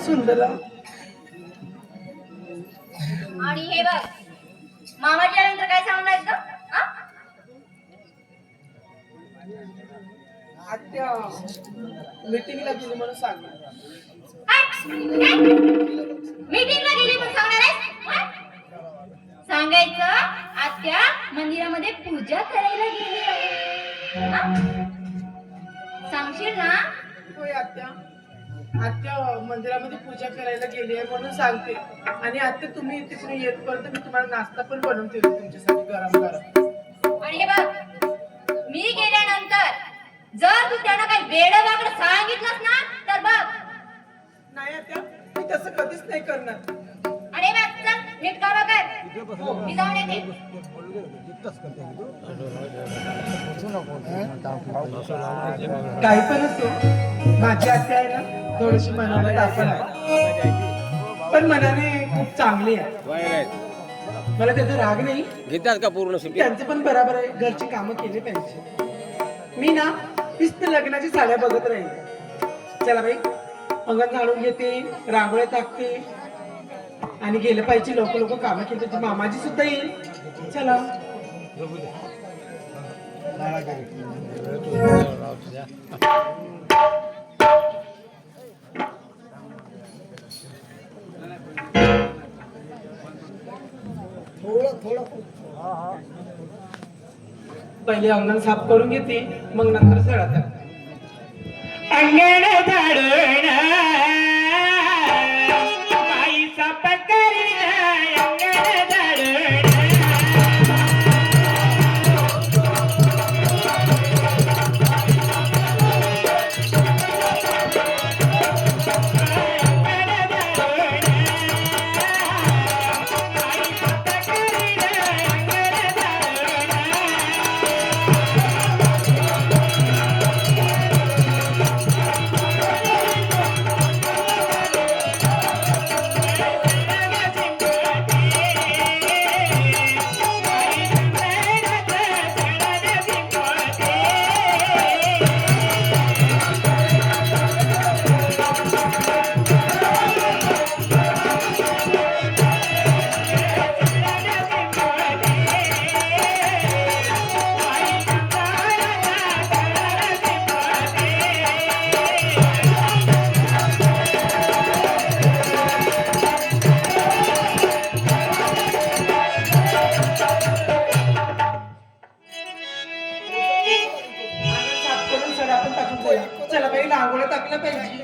सुंदर. आणि हे बघ, मामाजी आल्यानंतर काय सांगणार का? आत्या मीटिंगला गेली म्हणून सांग. मीटिंगला गेली म्हणून सांगणार आहेस? सांगायचं आत्या मंदिरामध्ये पूजा करायला गेली आहे. सांगशील ना? होय आत्या. आत्या मंदिरामध्ये पूजा करायला गेली आहे म्हणून सांगते. आणि आत्या तुम्ही तिकडे येतपर्यंत मी तुम्हाला नाश्ता पण बनवून ठेवते तुमच्यासाठी गरम गरम. आणि हे बघ, मी गेल्यानंतर जर तू त्यांना काही वेडं वाकडं सांगितलंस ना तर बघ. नाही आत्या, मी तसं कधीच नाही करणार. आणि बघ, चल नीट कामा कर. मी जाऊन येते. काही पण असो, माझी आत्या आहे ना थोडीशी मनाला टाकण आहे, पण मनाने खूप चांगली आहे. मला त्याचा राग नाही घेतात का पूर्ण त्यांचं पण बरोबर आहे. घरची कामं केली पाहिजे. मी ना नुसतं लग्नाची साड्या बघत राहील. चला बाई, अंगण झाडून घेते, रांगोळ्या टाकते आणि गेलं पाहिजे. लोक लोक कामं केली तर मामाजी सुद्धा येईल. चला. पहिले अंगण साफ करून घेते, मग नंतर सडा टाकते. अंगण झाडून बाई साफ करीन, अंगण झाडून. चला बाई, रांगोळ्या टाकल्या पाहिजे.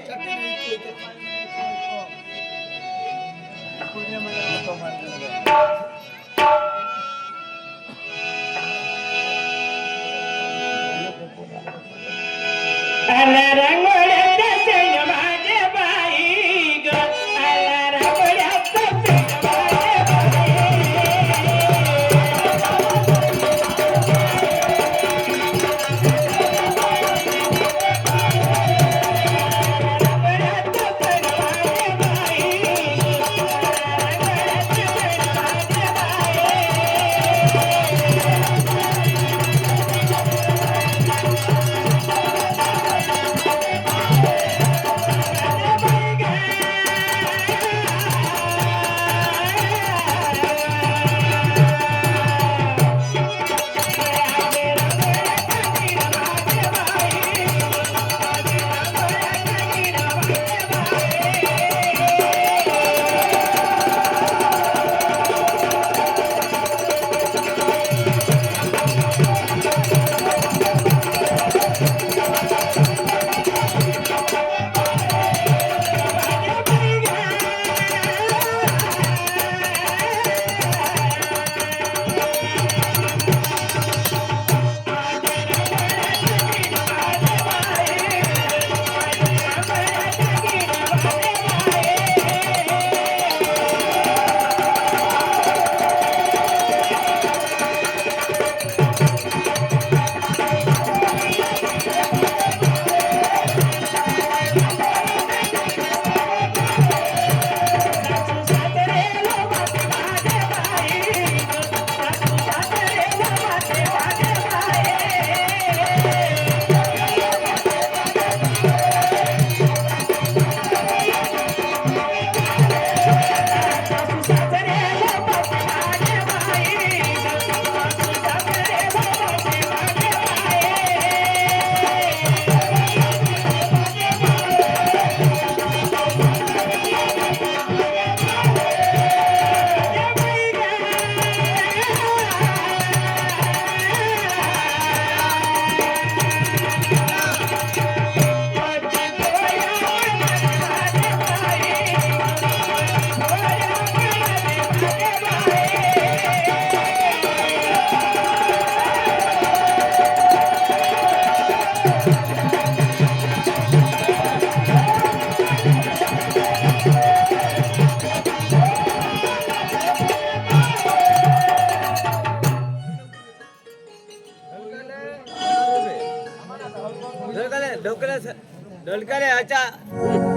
ढोलकाले अच्छा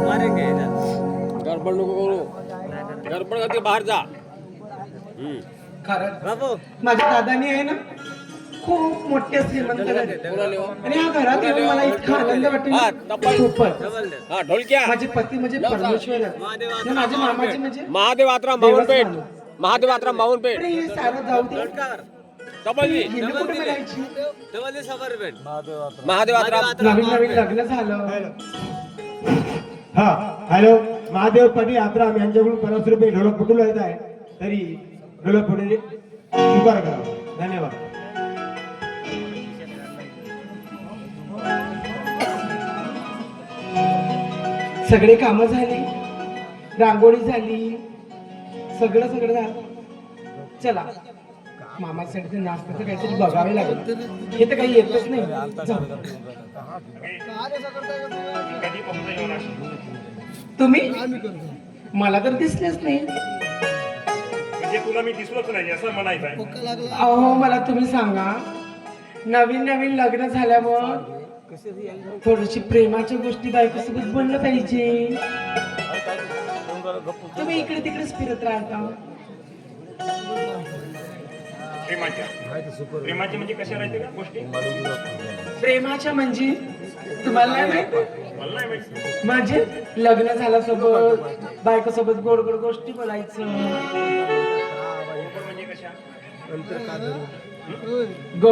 मारेंगे गडबड नको करू गडबड करते बाहेर जा खरंच बाबू माझ्या दादानी आहे ना खूप मोठे श्रीमंत घरी. आणि या घरात येऊन मला इतका आनंद वाटतो खूपच. हा ढोलक्या माझे पती म्हणजे परमेश्वर आहे. आणि माझे मामाचे म्हणजे महादेव आत्राम बावनपेठ महादेव आत्राम बावनपेठ अरे हे सारं जाऊ दे. डबल जी हिंदी कुठे मिळायची? महादेव आत्राम नवीन नवीन लग्न झालं. हा हॅलो महादेव पाटील आत्राम यांच्याकडून 50 रुपये ढोलक पटून येत आहे तरी ढोलक पटून स्वीकार करा. धन्यवाद. सगळे कामं झाली, रांगोळी झाली, सगळं सगळं झालं. चला मामासाठी नाश्त्याचं काहीतरी बघावे लागेल. हे तर काही येतच नाही. जाऊ. तुम्ही मला तर दिसलेच नाही. म्हणजे तुला मी दिसलोच नाही असं म्हणायचं आहे. अहो मला तुम्ही सांगा, नवीन नवीन लग्न झाल्यावर थोडीशी प्रेमाच्या गोष्टी बायकोसोबत बोललं पाहिजे. तुम्ही इकडे तिकडेच फिरत राहता. प्रेमाचे म्हणजे कशा राहते का गोष्टी प्रेमाच्या म्हणजे तुम्हाला नाही माहित? मला नाही माहिती. म्हणजे लग्न झाल्यासोबत बायकोसोबत गोड गोड गोष्टी बोलायचं. म्हणजे कशा गोड